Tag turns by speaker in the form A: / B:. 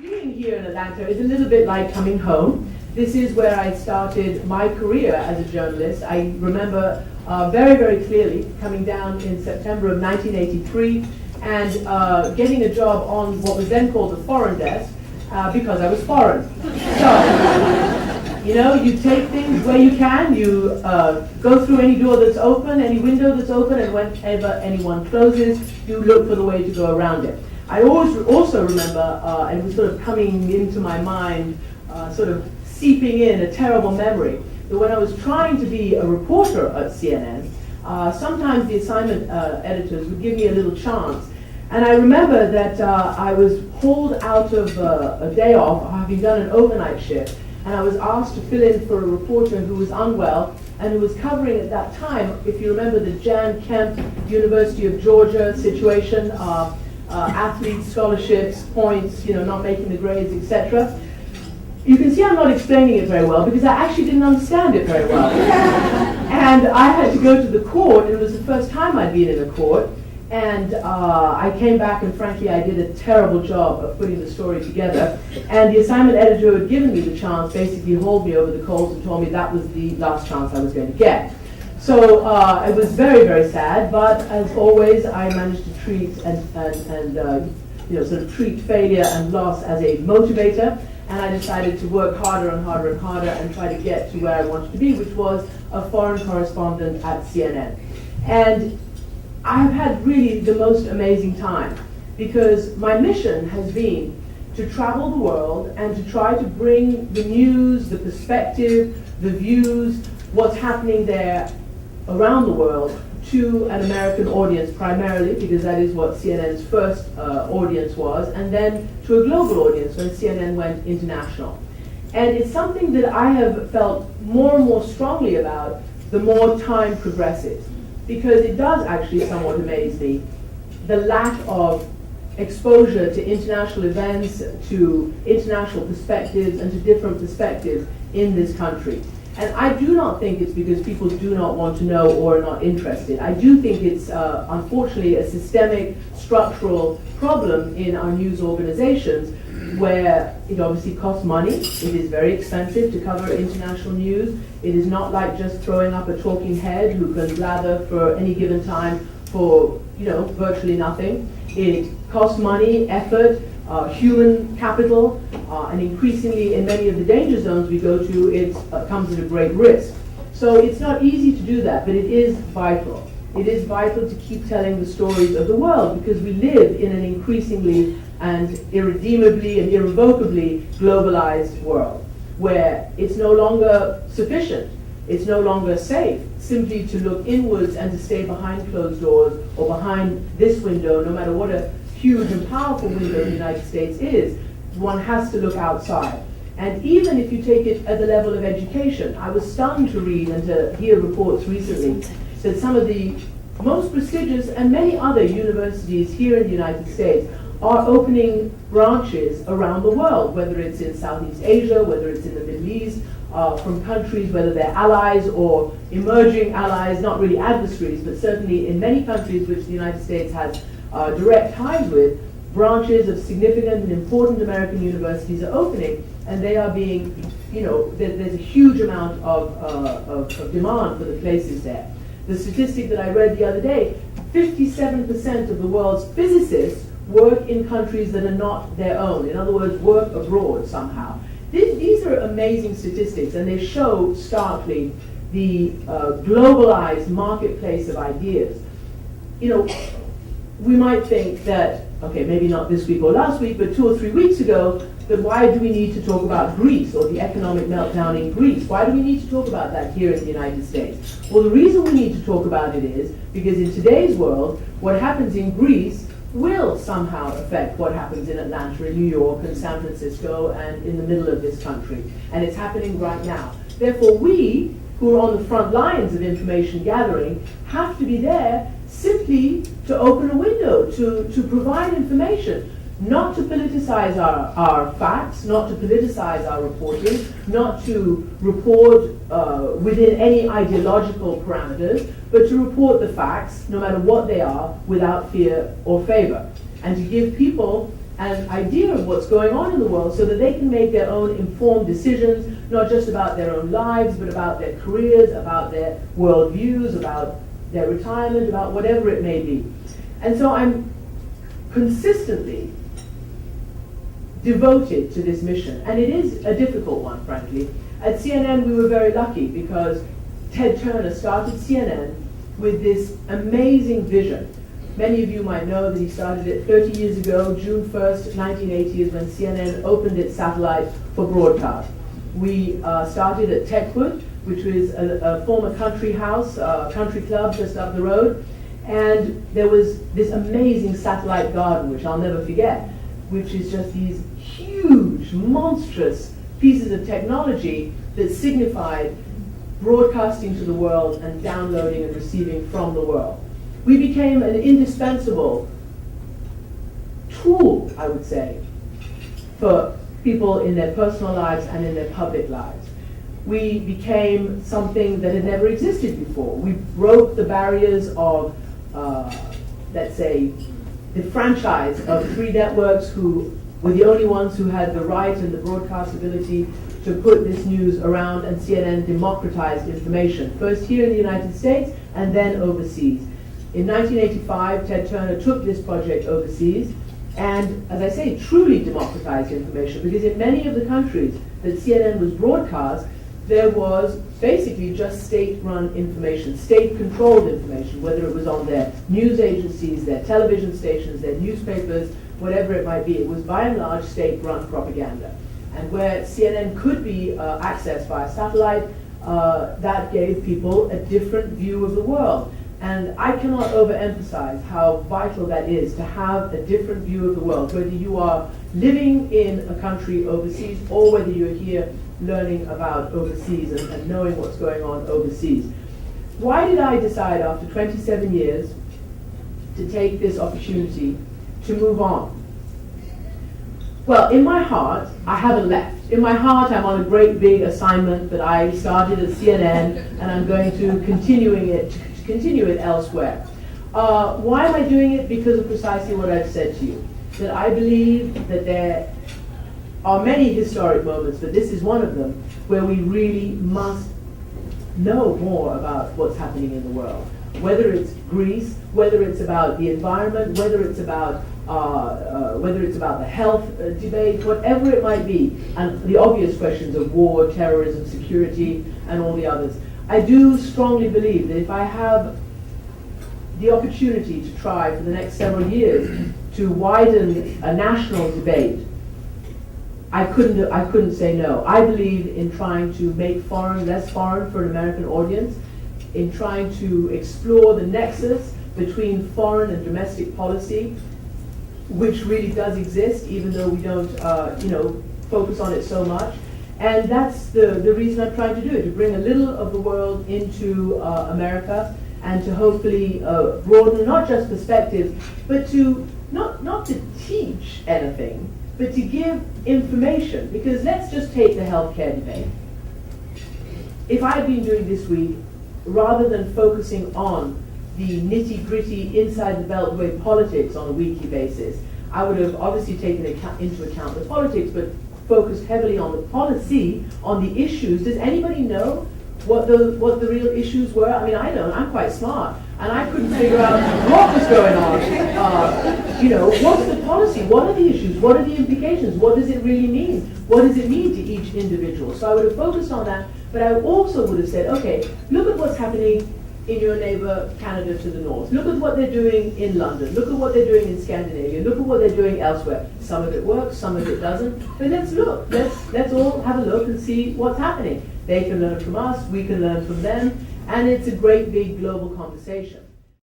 A: Being here in Atlanta is a little bit like coming home. This is where I started my career as a journalist. I remember very, very clearly coming down in September of 1983 and getting a job on what was then called the foreign desk because I was foreign. So, you know, you take things where you can, you go through any door that's open, any window that's open, and whenever anyone closes, you look for the way to go around it. I always also remember, and it was sort of coming into my mind, sort of seeping in a terrible memory, that when I was trying to be a reporter at CNN, sometimes the assignment editors would give me a little chance. And I remember that I was pulled out of a day off, having done an overnight shift, and I was asked to fill in for a reporter who was unwell and who was covering at that time, if you remember, the Jan Kemp University of Georgia situation, athletes, scholarships, points, you know, not making the grades, etc. You can see I'm not explaining it very well because I actually didn't understand it very well. And I had to go to the court, and it was the first time I'd been in a court, and I came back, and frankly I did a terrible job of putting the story together, and the assignment editor who had given me the chance basically hauled me over the coals and told me that was the last chance I was going to get. So it was very, very sad, but as always, I managed to treat and you know, sort of treat failure and loss as a motivator, and I decided to work harder and harder and harder and try to get to where I wanted to be, which was a foreign correspondent at CNN. And I have had really the most amazing time, because my mission has been to travel the world and to try to bring the news, the perspective, the views, what's happening there around the world to an American audience primarily, because that is what CNN's first audience was, and then to a global audience when CNN went international. And it's something that I have felt more and more strongly about the more time progresses, because it does actually somewhat amaze me, the lack of exposure to international events, to international perspectives, and to different perspectives in this country. And I do not think it's because people do not want to know or are not interested. I do think it's unfortunately a systemic, structural problem in our news organizations, where it obviously costs money. It is very expensive to cover international news. It is not like just throwing up a talking head who can blather for any given time for, you know, virtually nothing. It costs money, effort, human capital, and increasingly in many of the danger zones we go to, it comes at a great risk. So it's not easy to do that, but it is vital. It is vital to keep telling the stories of the world, because we live in an increasingly and irredeemably and irrevocably globalized world, where it's no longer sufficient, it's no longer safe simply to look inwards and to stay behind closed doors or behind this window, no matter what a huge and powerful window the United States is. One has to look outside. And even if you take it at the level of education, I was stunned to read and to hear reports recently that some of the most prestigious and many other universities here in the United States are opening branches around the world, whether it's in Southeast Asia, whether it's in the Middle East, from countries, whether they're allies or emerging allies, not really adversaries, but certainly in many countries which the United States has direct ties with, branches of significant and important American universities are opening, and they are being, you know, there's a huge amount of demand for the places there. The statistic that I read the other day, 57% of the world's physicists work in countries that are not their own. In other words, work abroad somehow. These are amazing statistics, and they show starkly the globalized marketplace of ideas. You know, we might think that, okay, maybe not this week or last week, but 2 or 3 weeks ago, that why do we need to talk about Greece or the economic meltdown in Greece? Why do we need to talk about that here in the United States? Well, the reason we need to talk about it is because in today's world, what happens in Greece will somehow affect what happens in Atlanta, in New York, and San Francisco, and in the middle of this country. And it's happening right now. Therefore, we, who are on the front lines of information gathering, have to be there simply to open a window, to provide information, not to politicize our facts, not to politicize our reporting, not to report within any ideological parameters, but to report the facts, no matter what they are, without fear or favor, and to give people an idea of what's going on in the world so that they can make their own informed decisions, not just about their own lives, but about their careers, about their worldviews, about their retirement, about whatever it may be. And so I'm consistently devoted to this mission. And it is a difficult one, frankly. At CNN, we were very lucky because Ted Turner started CNN with this amazing vision. Many of you might know that he started it 30 years ago. June 1st, 1980 is when CNN opened its satellite for broadcast. We started at Techwood, which was a former country house, country club just up the road. And there was this amazing satellite garden, which I'll never forget, which is just these huge, monstrous pieces of technology that signified broadcasting to the world and downloading and receiving from the world. We became an indispensable tool, I would say, for people in their personal lives and in their public lives. We became something that had never existed before. We broke the barriers of, let's say, the franchise of three networks who were the only ones who had the right and the broadcast ability to put this news around, and CNN democratized information, first here in the United States and then overseas. In 1985, Ted Turner took this project overseas and, as I say, truly democratized information, because in many of the countries that CNN was broadcast, there was basically just state-run information, state-controlled information, whether it was on their news agencies, their television stations, their newspapers, whatever it might be. It was by and large state-run propaganda. And where CNN could be accessed via satellite, that gave people a different view of the world. And I cannot overemphasize how vital that is, to have a different view of the world, whether you are living in a country overseas or whether you're here learning about overseas and knowing what's going on overseas. Why did I decide after 27 years to take this opportunity to move on? Well, in my heart, I haven't left. In my heart, I'm on a great big assignment that I started at CNN, and I'm going to continue it elsewhere. Why am I doing it? Because of precisely what I've said to you. That I believe that there are many historic moments, but this is one of them, where we really must know more about what's happening in the world. Whether it's Greece, whether it's about the environment, whether it's about the health debate, whatever it might be, and the obvious questions of war, terrorism, security, and all the others. I do strongly believe that if I have the opportunity to try for the next several years to widen a national debate, I couldn't say no. I believe in trying to make foreign less foreign for an American audience, in trying to explore the nexus between foreign and domestic policy, which really does exist, even though we don't focus on it so much. And that's the reason I'm trying to do it, to bring a little of the world into America, and to hopefully broaden not just perspectives, but to not to teach anything, but to give information. Because let's just take the healthcare debate. If I had been doing this week, rather than focusing on the nitty-gritty inside the Beltway politics on a weekly basis, I would have obviously taken into account the politics, but focused heavily on the policy, on the issues. Does anybody know what the real issues were? I mean, I don't. I'm quite smart, and I couldn't figure out what was going on. What's the policy? What are the issues? What are the implications? What does it really mean? What does it mean to each individual? So I would have focused on that, but I also would have said, okay, look at what's happening in your neighbor Canada to the north. Look at what they're doing in London. Look at what they're doing in Scandinavia. Look at what they're doing elsewhere. Some of it works, some of it doesn't. But let's look. Let's all have a look and see what's happening. They can learn from us, we can learn from them, and it's a great big global conversation.